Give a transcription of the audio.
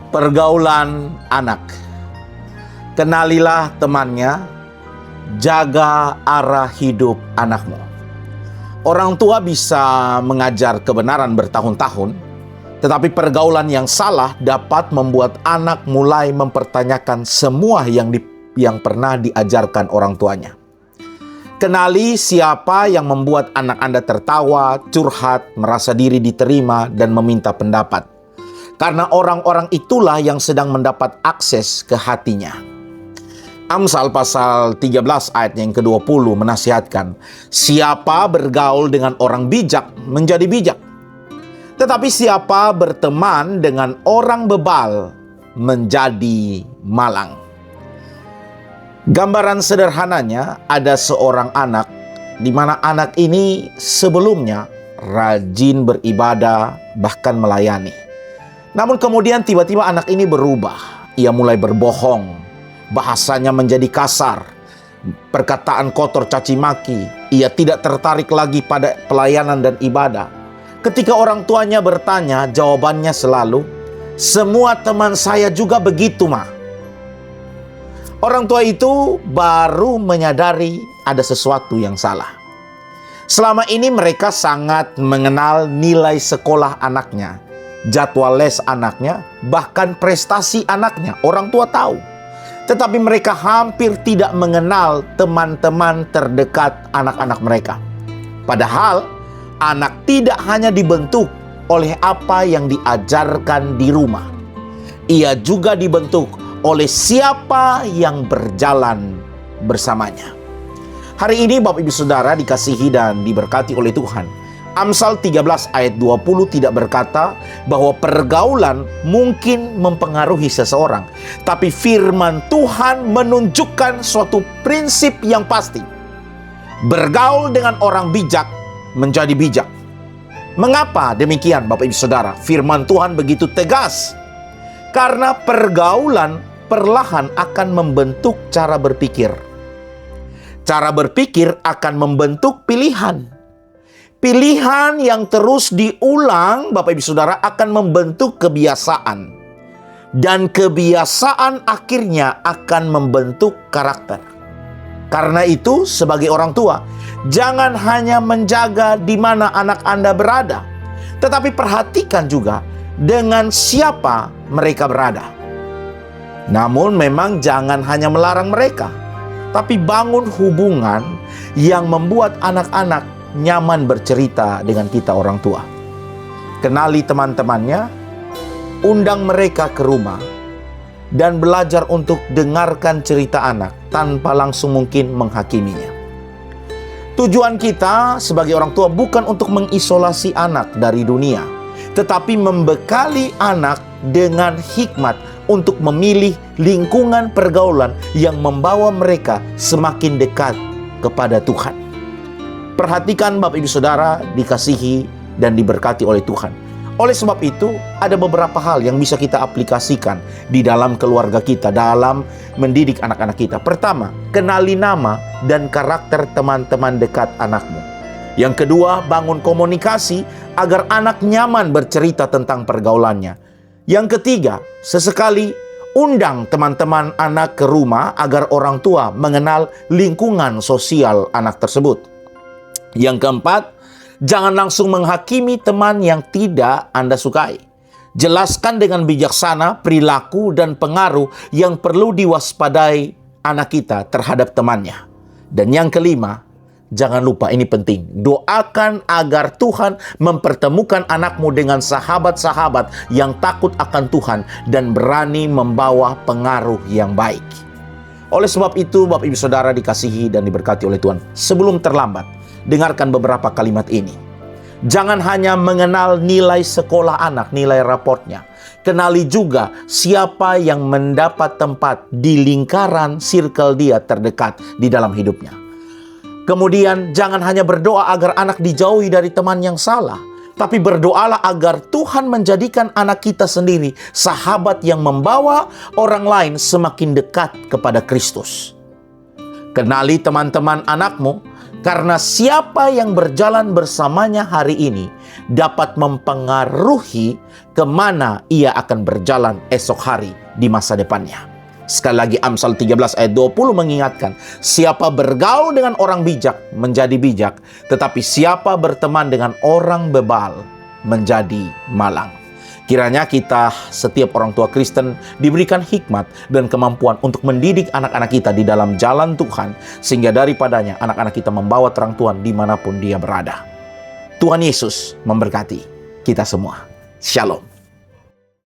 Pergaulan anak. Kenalilah temannya, jaga arah hidup anakmu. Orang tua bisa mengajar kebenaran bertahun-tahun, tetapi pergaulan yang salah dapat membuat anak mulai mempertanyakan semua yang pernah diajarkan orang tuanya. Kenali siapa yang membuat anak Anda tertawa, curhat, merasa diri diterima, dan meminta pendapat. Karena orang-orang itulah yang sedang mendapat akses ke hatinya. Amsal pasal 13 ayat yang ke-20 menasihatkan, siapa bergaul dengan orang bijak menjadi bijak. Tetapi siapa berteman dengan orang bebal menjadi malang. Gambaran sederhananya ada seorang anak di mana anak ini sebelumnya rajin beribadah bahkan melayani. Namun kemudian tiba-tiba anak ini berubah. Ia mulai berbohong, bahasanya menjadi kasar, perkataan kotor caci maki. Ia tidak tertarik lagi pada pelayanan dan ibadah. Ketika orang tuanya bertanya, jawabannya selalu, semua teman saya juga begitu, Ma. Orang tua itu baru menyadari ada sesuatu yang salah. Selama ini mereka sangat mengenal nilai sekolah anaknya, jadwal les anaknya, bahkan prestasi anaknya. Orang tua tahu. Tetapi mereka hampir tidak mengenal teman-teman terdekat anak-anak mereka. Padahal anak tidak hanya dibentuk oleh apa yang diajarkan di rumah. Ia juga dibentuk oleh siapa yang berjalan bersamanya. Hari ini Bapak Ibu Saudara dikasihi dan diberkati oleh Tuhan. Amsal 13 ayat 20 tidak berkata bahwa pergaulan mungkin mempengaruhi seseorang. Tapi firman Tuhan menunjukkan suatu prinsip yang pasti. Bergaul dengan orang bijak menjadi bijak. Mengapa demikian Bapak Ibu Saudara? Firman Tuhan begitu tegas. Karena pergaulan perlahan akan membentuk cara berpikir. Cara berpikir akan membentuk pilihan. Pilihan yang terus diulang, Bapak Ibu Saudara, akan membentuk kebiasaan. Dan kebiasaan akhirnya akan membentuk karakter. Karena itu, sebagai orang tua, jangan hanya menjaga di mana anak Anda berada, tetapi perhatikan juga dengan siapa mereka berada. Namun memang jangan hanya melarang mereka, tapi bangun hubungan yang membuat anak-anak nyaman bercerita dengan kita orang tua. Kenali teman-temannya, undang mereka ke rumah, dan belajar untuk dengarkan cerita anak tanpa langsung mungkin menghakiminya. Tujuan kita sebagai orang tua bukan untuk mengisolasi anak dari dunia, tetapi membekali anak dengan hikmat untuk memilih lingkungan pergaulan yang membawa mereka semakin dekat kepada Tuhan. Perhatikan Bapak Ibu Saudara dikasihi dan diberkati oleh Tuhan. Oleh sebab itu, ada beberapa hal yang bisa kita aplikasikan di dalam keluarga kita, dalam mendidik anak-anak kita. Pertama, kenali nama dan karakter teman-teman dekat anakmu. Yang kedua, bangun komunikasi agar anak nyaman bercerita tentang pergaulannya. Yang ketiga, sesekali undang teman-teman anak ke rumah agar orang tua mengenal lingkungan sosial anak tersebut. Yang keempat, jangan langsung menghakimi teman yang tidak Anda sukai. Jelaskan dengan bijaksana perilaku dan pengaruh yang perlu diwaspadai anak kita terhadap temannya. Dan yang kelima, jangan lupa, ini penting, doakan agar Tuhan mempertemukan anakmu dengan sahabat-sahabat yang takut akan Tuhan dan berani membawa pengaruh yang baik. Oleh sebab itu, Bapak Ibu Saudara dikasihi dan diberkati oleh Tuhan. Sebelum terlambat, dengarkan beberapa kalimat ini. Jangan hanya mengenal nilai sekolah anak, nilai raportnya. Kenali juga siapa yang mendapat tempat di lingkaran circle dia terdekat di dalam hidupnya. Kemudian jangan hanya berdoa agar anak dijauhi dari teman yang salah, tapi berdoalah agar Tuhan menjadikan anak kita sendiri sahabat yang membawa orang lain semakin dekat kepada Kristus. Kenali teman-teman anakmu, karena siapa yang berjalan bersamanya hari ini dapat mempengaruhi kemana ia akan berjalan esok hari di masa depannya. Sekali lagi Amsal 13 ayat 20 mengingatkan, siapa bergaul dengan orang bijak menjadi bijak, tetapi siapa berteman dengan orang bebal menjadi malang. Kiranya kita, setiap orang tua Kristen, diberikan hikmat dan kemampuan untuk mendidik anak-anak kita di dalam jalan Tuhan, sehingga daripadanya anak-anak kita membawa terang Tuhan dimanapun dia berada. Tuhan Yesus memberkati kita semua. Shalom.